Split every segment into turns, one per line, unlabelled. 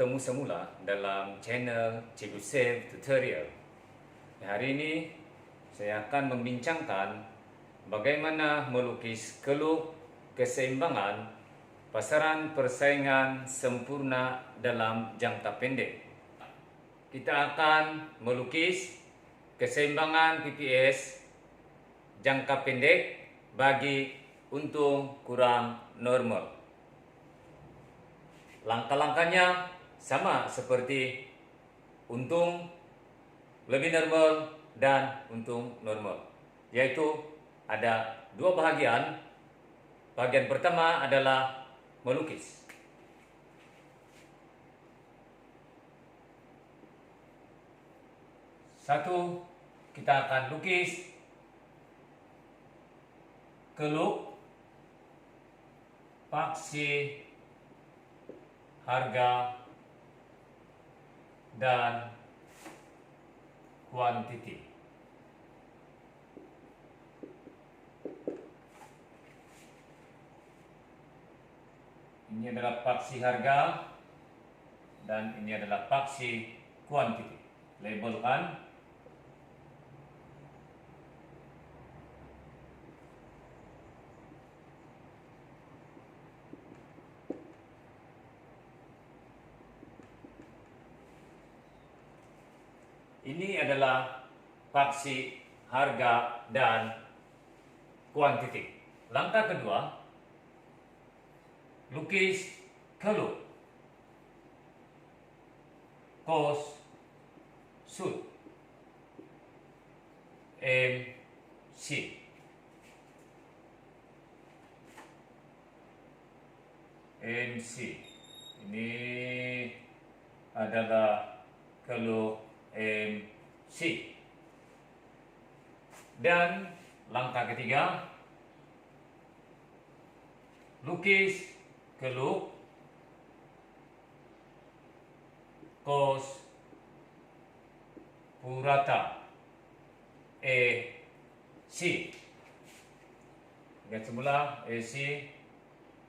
bertemu semula dalam channel Cikgu Sam Tutorial. Hari ini saya akan membincangkan bagaimana melukis keluk keseimbangan pasaran persaingan sempurna dalam jangka pendek. Kita akan melukis keseimbangan PPS jangka pendek bagi untung kurang normal. Langkah-langkahnya sama seperti untung lebih normal dan untung normal, yaitu ada dua bagian. Bagian pertama adalah melukis. Satu, kita akan lukis keluk paksi harga dan kuantiti. Ini adalah paksi harga dan ini adalah paksi kuantiti. Labelkan. Ini adalah paksi harga dan kuantiti. Langkah kedua, lukis keluk cost shoot MC. Ini adalah keluk MC. Dan langkah ketiga, lukis keluk cost purata AC. Lihat semula AC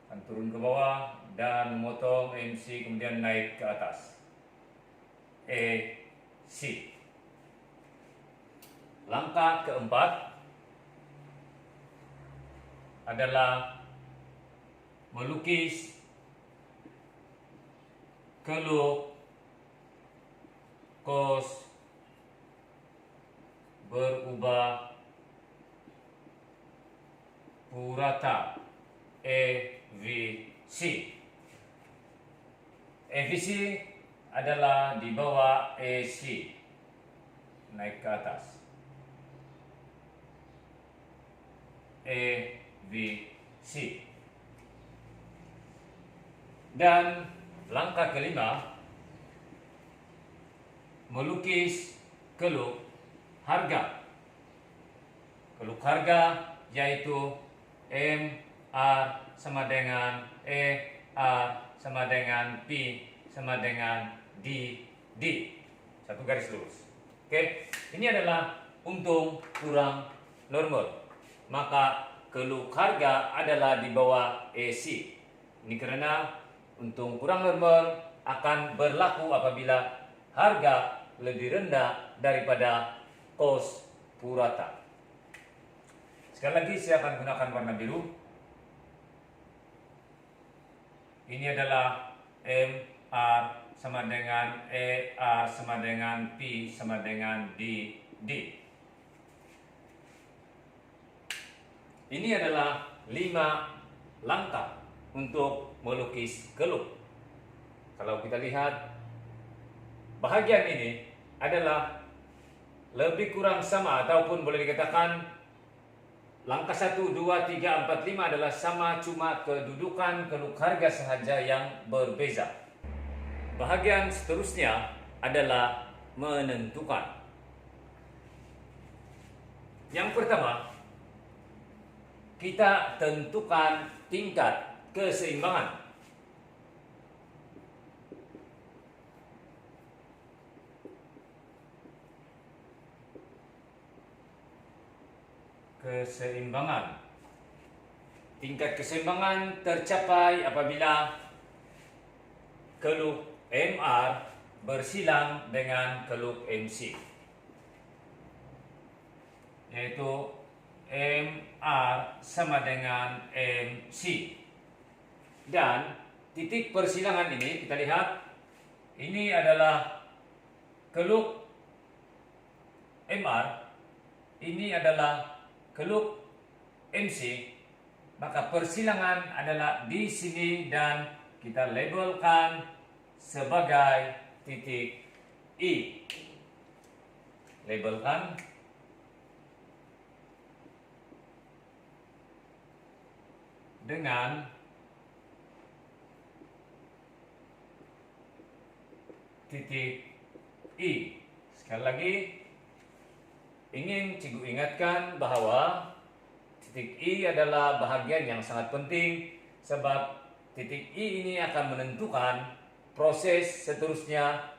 akan turun ke bawah dan memotong MC kemudian naik ke atas. AC. Langkah keempat adalah melukis keluk cost berubah purata EVC. EVC adalah di bawah AC, naik ke atas. EVC. Dan langkah kelima, melukis keluk harga. Keluk harga yaitu MR sama dengan ER sama dengan P sama dengan D. Satu garis lurus. Oke, ini adalah untung kurang normal. Maka keluk harga adalah di bawah AC. Ini karena untung kurang normal akan berlaku apabila harga lebih rendah daripada cost purata. Sekali lagi saya akan gunakan warna biru. Ini adalah MR sama dengan ER sama dengan P sama dengan D. Ini adalah 5 langkah untuk melukis keluk. Kalau kita lihat, bahagian ini adalah lebih kurang sama ataupun boleh dikatakan langkah 1, 2, 3, 4, 5 adalah sama, cuma kedudukan keluk harga sahaja yang berbeza. Bahagian seterusnya adalah menentukan. Yang pertama, kita tentukan tingkat keseimbangan. Tingkat keseimbangan tercapai apabila keluk MR bersilang dengan keluk MC, yaitu MR sama dengan MC. Dan titik persilangan ini kita lihat, ini adalah keluk MR, ini adalah keluk MC, maka persilangan adalah di sini dan kita labelkan sebagai titik I. Labelkan dengan titik I. Sekali lagi, ingin cikgu ingatkan bahwa titik I adalah bahagian yang sangat penting, sebab titik I ini akan menentukan proses seterusnya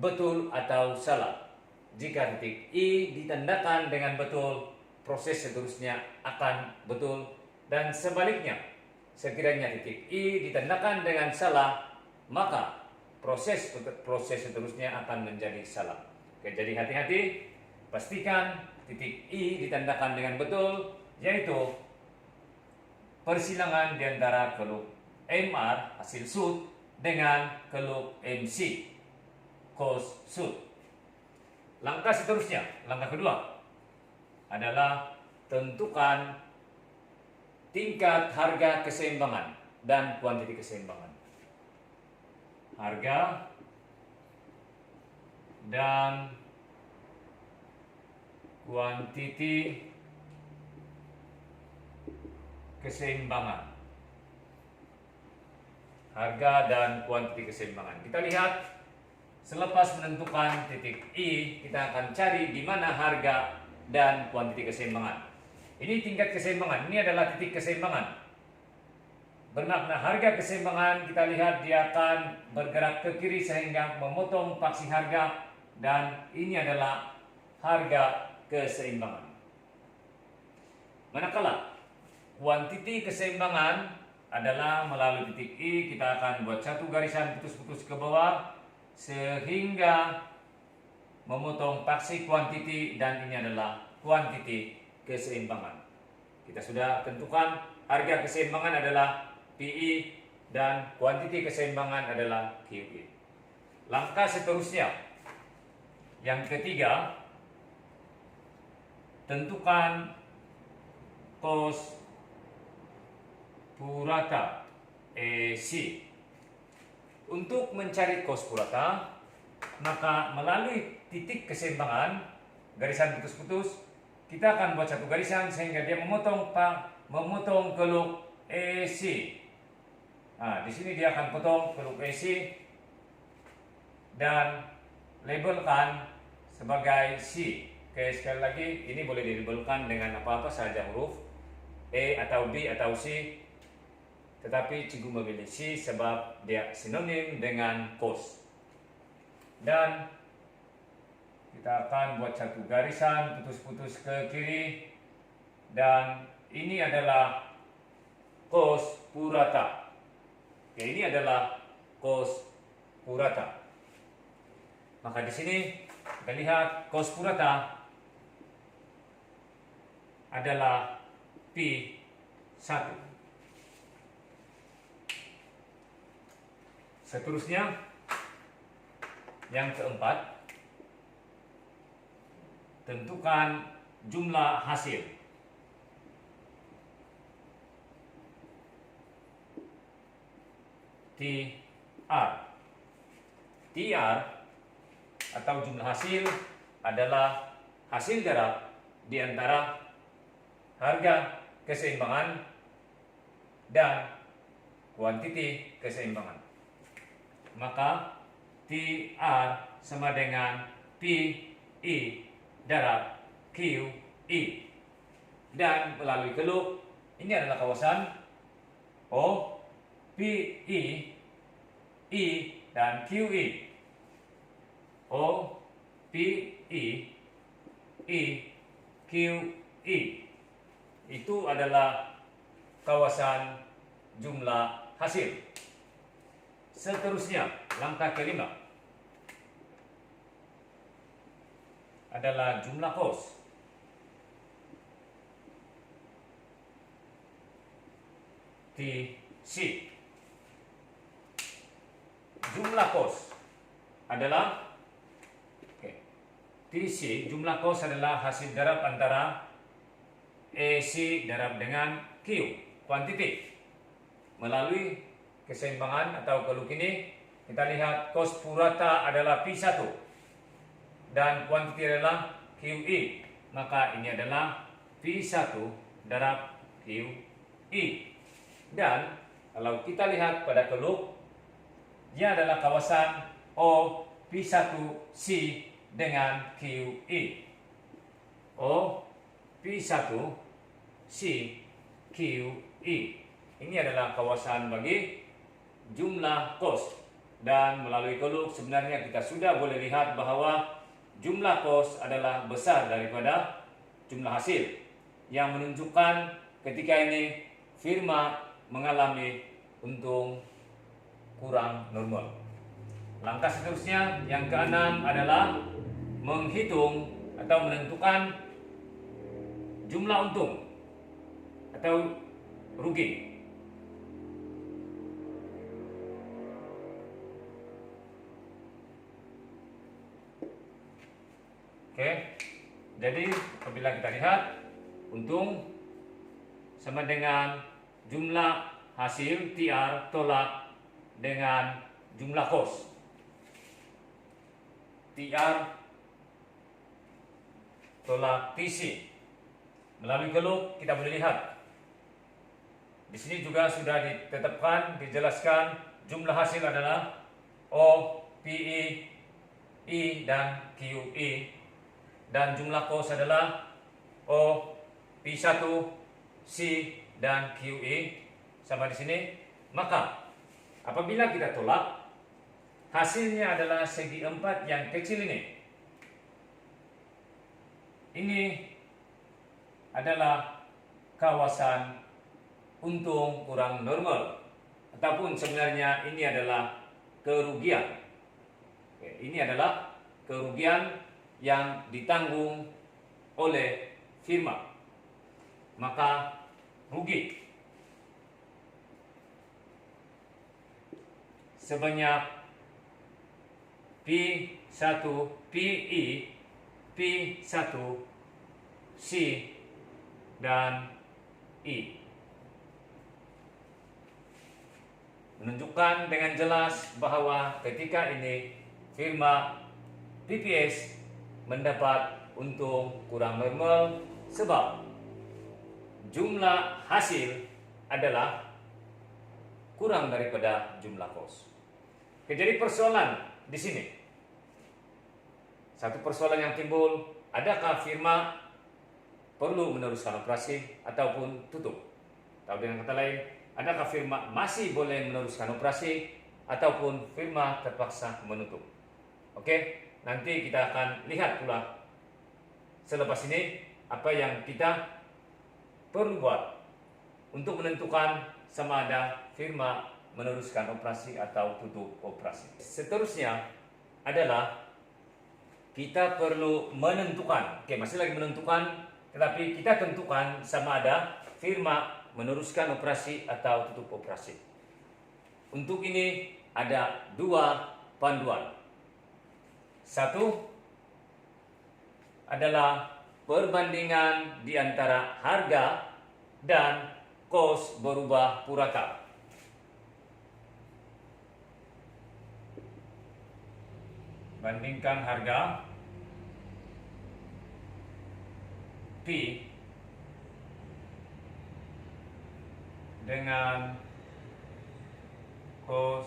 betul atau salah. Jika titik I ditandakan dengan betul, proses seterusnya akan betul, dan sebaliknya, sekiranya titik I ditandakan dengan salah, maka proses seterusnya akan menjadi salah. Oke, jadi hati-hati, pastikan titik I ditandakan dengan betul, yaitu persilangan di antara keluk MR hasil shoot dengan keluk MC cos shoot. Langkah seterusnya, langkah kedua adalah tentukan tingkat harga keseimbangan dan kuantiti keseimbangan. Harga dan kuantiti keseimbangan. Harga dan kuantiti keseimbangan. Kita lihat, selepas menentukan titik I, kita akan cari di mana harga dan kuantiti keseimbangan. Ini tingkat keseimbangan, ini adalah titik keseimbangan. Bermakna harga keseimbangan, kita lihat dia akan bergerak ke kiri sehingga memotong paksi harga, dan ini adalah harga keseimbangan. Manakala kuantiti keseimbangan adalah melalui titik I, kita akan buat satu garisan putus-putus ke bawah sehingga memotong paksi kuantiti, dan ini adalah kuantiti keseimbangan. Kita sudah tentukan harga keseimbangan adalah PI dan kuantiti keseimbangan adalah QI. Langkah seterusnya, yang ketiga, tentukan kos purata EC. Untuk mencari kos purata, maka melalui titik keseimbangan, garisan putus-putus, kita akan buat satu garisan sehingga dia memotong keluk EC. Nah, di sini dia akan potong keluk EC dan labelkan sebagai C. Oke, sekali lagi, ini boleh dilabelkan dengan apa-apa saja huruf E atau B atau C, tetapi cikgu memilih C sebab dia sinonim dengan kos. Dan kita akan buat satu garisan putus-putus ke kiri, dan ini adalah kos purata. Oke, ini adalah kos purata. Maka di sini kita lihat kos purata adalah P1. Seterusnya, yang keempat, tentukan jumlah hasil. TR. TR atau jumlah hasil adalah hasil darab di antara harga keseimbangan dan kuantiti keseimbangan. Maka TR sama dengan PI darab QI. Dan melalui keluk, ini adalah kawasan O, PI, I, dan QI. O, PI, I, QI. Itu adalah kawasan jumlah hasil. Seterusnya, langkah kelima adalah jumlah kos. TC. Jumlah kos adalah TC, jumlah kos adalah hasil darab antara AC darab dengan Q, kuantiti. Melalui keseimbangan atau geluk ini, kita lihat kos purata adalah P1 dan kuantiti adalah QE. Maka ini adalah P1 darab QE. Dan kalau kita lihat pada geluk, dia adalah kawasan O P1C dengan QE. O P1C QE. Ini adalah kawasan bagi jumlah kos. Dan melalui geluk sebenarnya kita sudah boleh lihat bahwa jumlah kos adalah besar daripada jumlah hasil, yang menunjukkan ketika ini firma mengalami untung kurang normal. Langkah seterusnya yang keenam adalah menghitung atau menentukan jumlah untung atau rugi. Oke, jadi apabila kita lihat untung sama dengan jumlah hasil TR tolak dengan jumlah kos. TR tolak TC. Melalui geluk kita boleh lihat. Di sini juga sudah ditetapkan, dijelaskan jumlah hasil adalah O, PE, E dan QE, dan jumlah kos adalah O, P1, C dan QE. Sama di sini. Maka apabila kita tolak, hasilnya adalah segi 4 yang kecil ini. Ini adalah kawasan untung kurang normal, ataupun sebenarnya ini adalah kerugian. Ini adalah kerugian yang ditanggung oleh firma. Maka rugi sebanyak P1 PE, P1 C dan E. Menunjukkan dengan jelas bahwa ketika ini firma PPS mendapat untung kurang normal sebab jumlah hasil adalah kurang daripada jumlah kos. Jadi persoalan di sini, satu persoalan yang timbul, adakah firma perlu meneruskan operasi ataupun tutup? Atau dengan kata lain, adakah firma masih boleh meneruskan operasi ataupun firma terpaksa menutup? Oke, nanti kita akan lihat pula selepas ini apa yang kita perlu buat untuk menentukan sama ada firma meneruskan operasi atau tutup operasi. Seterusnya adalah kita perlu menentukan, masih lagi menentukan, tetapi kita tentukan sama ada firma meneruskan operasi atau tutup operasi. Untuk ini ada dua panduan. Satu adalah perbandingan di antara harga dan kos berubah purata. Bandingkan harga P dengan kos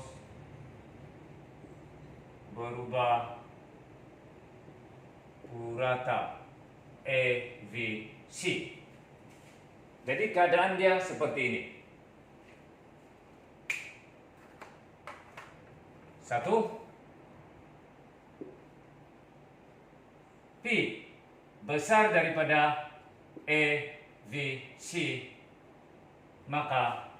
berubah purata EVC. Jadi keadaan dia seperti ini. Satu, P besar daripada EVC, maka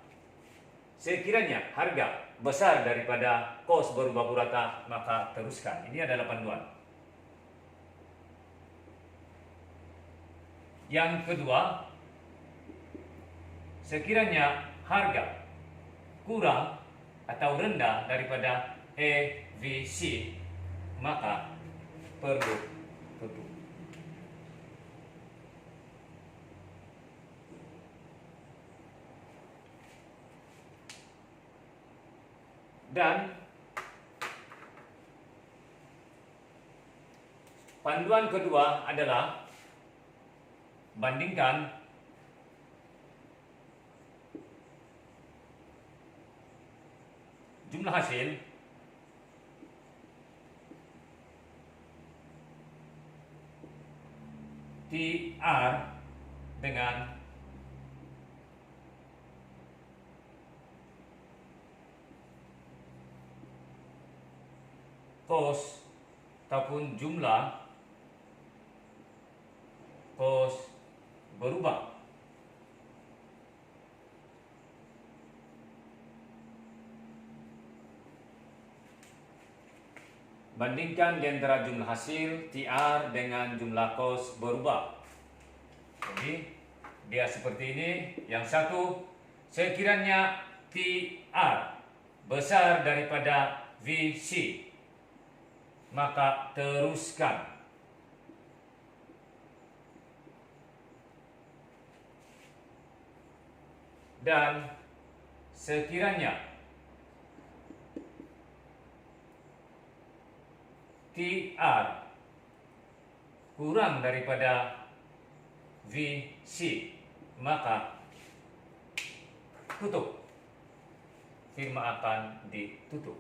sekiranya harga besar daripada kos berubah burata, maka teruskan. Ini adalah panduan. Yang kedua, sekiranya harga kurang atau rendah daripada EVC, maka perlu tutup. Dan panduan kedua adalah bandingkan jumlah hasil TR dengan kos ataupun jumlah kos berubah. Bandingkan di antara jumlah hasil TR dengan jumlah kos berubah. Jadi dia seperti ini. Yang satu, sekiranya TR besar daripada VC, maka teruskan. Dan sekiranya TR kurang daripada VC, maka tutup. Firma akan ditutup.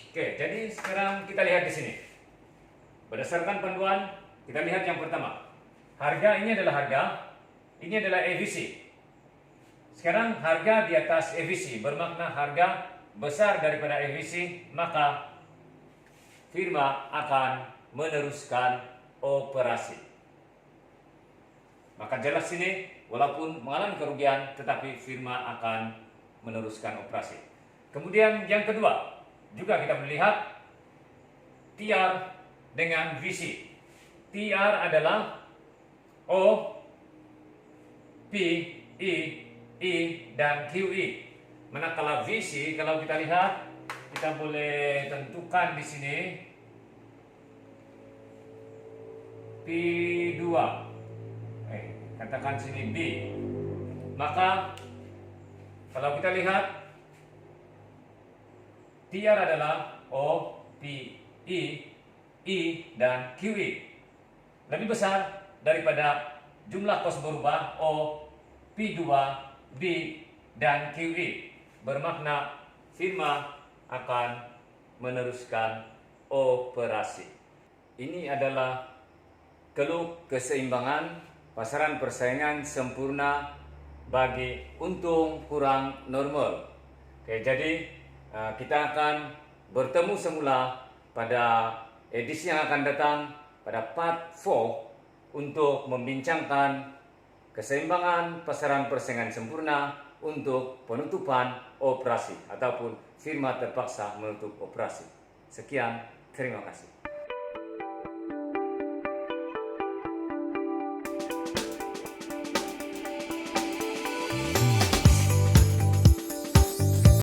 Oke, jadi sekarang kita lihat di sini. Berdasarkan panduan, kita lihat yang pertama. Harga ini adalah harga, ini adalah EVC. Sekarang harga di atas EVC bermakna harga besar daripada EVC, maka firma akan meneruskan operasi. Maka jelas sini, walaupun mengalami kerugian, tetapi firma akan meneruskan operasi. Kemudian yang kedua, juga kita melihat TR dengan VC. TR adalah O, P, I, dan QE. Manakala VC, kalau kita lihat, kita boleh tentukan di sini P2. Katakan sini B. Maka kalau kita lihat TR adalah O, P, I, dan QE. Lebih besar daripada jumlah kos berubah O, P2, B, dan QE. Bermakna firma akan meneruskan operasi. Ini adalah keluk keseimbangan pasaran persaingan sempurna bagi untung kurang normal. Oke, jadi kita akan bertemu semula pada edisi yang akan datang pada part 4 untuk membincangkan keseimbangan pasaran persaingan sempurna untuk penutupan operasi ataupun firma terpaksa menutup operasi. Sekian, terima kasih.